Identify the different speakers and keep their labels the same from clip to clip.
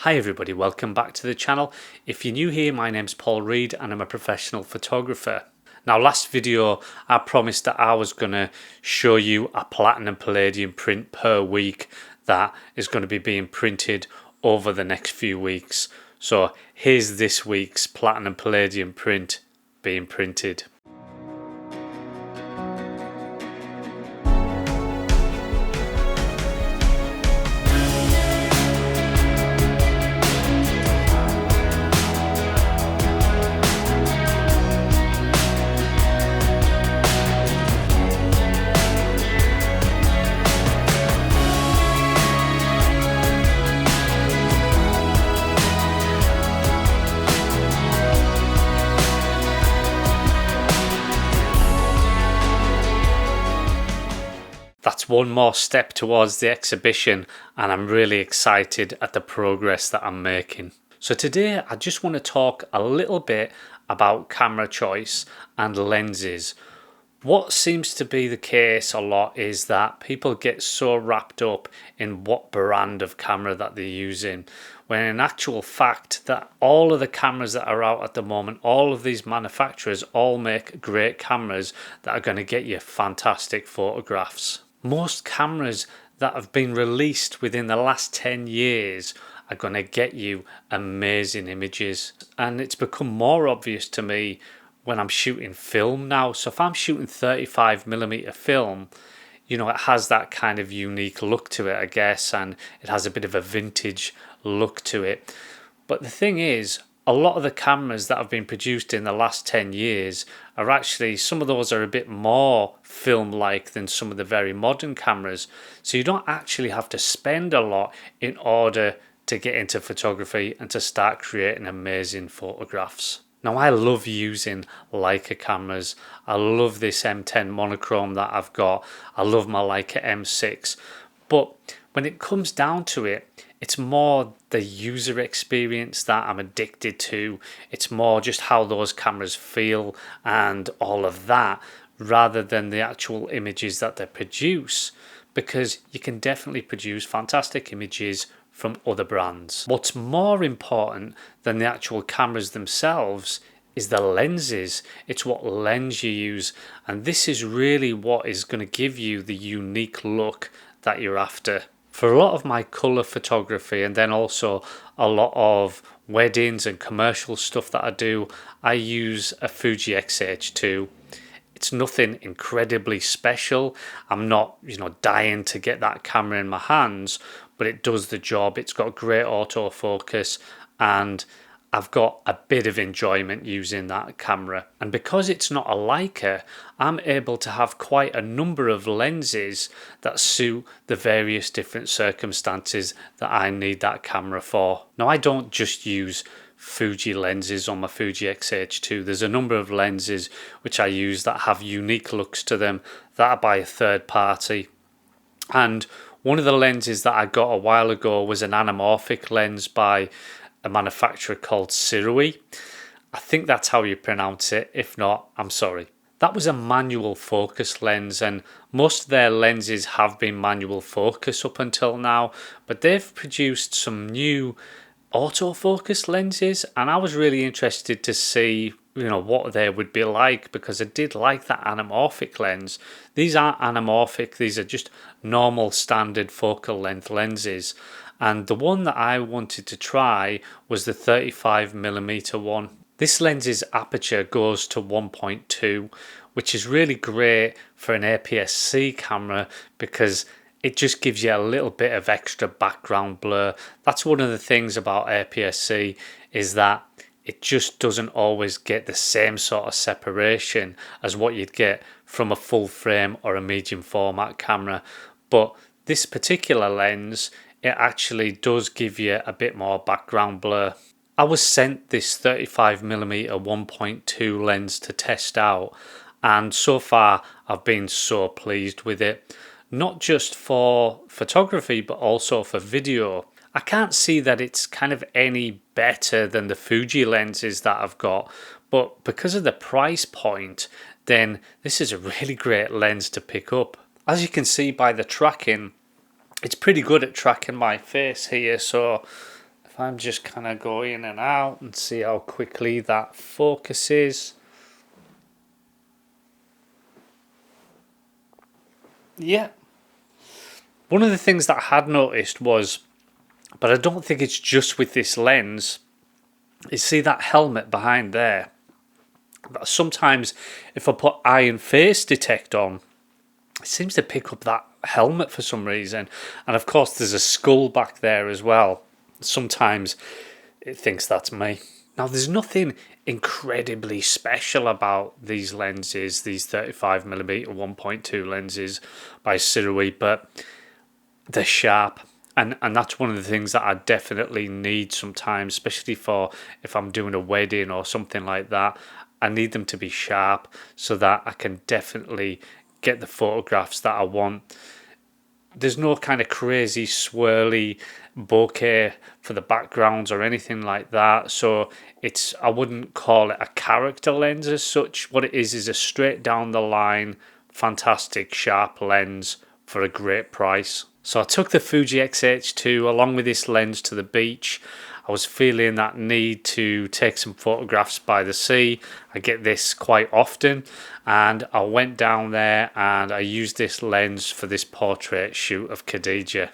Speaker 1: Hi everybody, welcome back to the channel. If you're new here, my name's Paul Reed and I'm a professional photographer. Now last video I promised that I was going to show you a Platinum Palladium print per week that is going to be being printed over the next few weeks. So here's this week's Platinum Palladium print being printed. That's one more step towards the exhibition and I'm really excited at the progress that I'm making. So today I just want to talk a little bit about camera choice and lenses. What seems to be the case a lot is that people get so wrapped up in what brand of camera that they're using, when in actual fact that all of the cameras that are out at the moment, all of these manufacturers all make great cameras that are going to get you fantastic photographs. Most cameras that have been released within the last 10 years are going to get you amazing images, and it's become more obvious to me when I'm shooting film now. So if I'm shooting 35mm film, you know, it has that kind of unique look to it, I guess, and it has a bit of a vintage look to it. But the thing is, a lot of the cameras that have been produced in the last 10 years are actually, some of those are a bit more film-like than some of the very modern cameras. So you don't actually have to spend a lot in order to get into photography and to start creating amazing photographs. Now I love using Leica cameras. I love this M10 monochrome that I've got. I love my Leica M6. But when it comes down to it, it's more the user experience that I'm addicted to. It's more just how those cameras feel and all of that, rather than the actual images that they produce, because you can definitely produce fantastic images from other brands. What's more important than the actual cameras themselves is the lenses. It's what lens you use, and this is really what is going to give you the unique look that you're after. For a lot of my colour photography and then also a lot of weddings and commercial stuff that I do, I use a Fuji XH2. It's nothing incredibly special. I'm not, dying to get that camera in my hands, but it does the job. It's got great autofocus and I've got a bit of enjoyment using that camera. And because it's not a Leica, I'm able to have quite a number of lenses that suit the various different circumstances that I need that camera for. Now I don't just use Fuji lenses on my Fuji XH2. There's a number of lenses which I use that have unique looks to them that are by a third party. And one of the lenses that I got a while ago was an anamorphic lens by a manufacturer called Sirui. I think that's how you pronounce it. If not, I'm sorry. That was a manual focus lens, and most of their lenses have been manual focus up until now, but they've produced some new autofocus lenses, and I was really interested to see what they would be like, because I did like that anamorphic lens. These aren't anamorphic, these are just normal standard focal length lenses, and the one that I wanted to try was the 35mm one. This lens's aperture goes to 1.2, which is really great for an APS-C camera because it just gives you a little bit of extra background blur. That's one of the things about APS-C, is that it just doesn't always get the same sort of separation as what you'd get from a full frame or a medium format camera. But this particular lens, it actually does give you a bit more background blur. I was sent this 35mm 1.2 lens to test out, and so far I've been so pleased with it. Not just for photography but also for video. I can't see that it's kind of any better than the Fuji lenses that I've got, but because of the price point, then this is a really great lens to pick up. As you can see by the tracking, it's pretty good at tracking my face here, so If I'm just kind of go in and out and see how quickly that focuses. Yeah. One of the things that I had noticed was, but I don't think it's just with this lens, is see that helmet behind there. Sometimes if I put eye and face detect on, it seems to pick up that helmet for some reason. And of course there's a skull back there as well. Sometimes it thinks that's me. Now there's nothing incredibly special about these lenses, these 35mm 1.2 lenses by Sirui, but they're sharp. And that's one of the things that I definitely need sometimes, especially for if I'm doing a wedding or something like that. I need them to be sharp so that I can definitely get the photographs that I want. There's no kind of crazy swirly bokeh for the backgrounds or anything like that. So I wouldn't call it a character lens as such. What it is a straight down the line, fantastic sharp lens for a great price. So I took the Fuji XH2 along with this lens to the beach. I was feeling that need to take some photographs by the sea. I get this quite often, and I went down there and I used this lens for this portrait shoot of Khadija.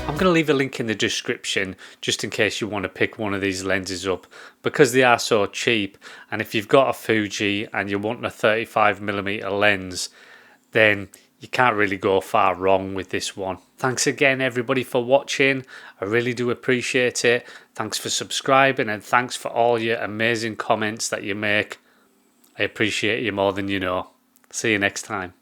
Speaker 1: I'm going to leave a link in the description just in case you want to pick one of these lenses up, because they are so cheap. And if you've got a Fuji and you want a 35mm lens, then you can't really go far wrong with this one. Thanks again everybody for watching. I really do appreciate it. Thanks for subscribing, and thanks for all your amazing comments that you make. I appreciate you more than you know. See you next time.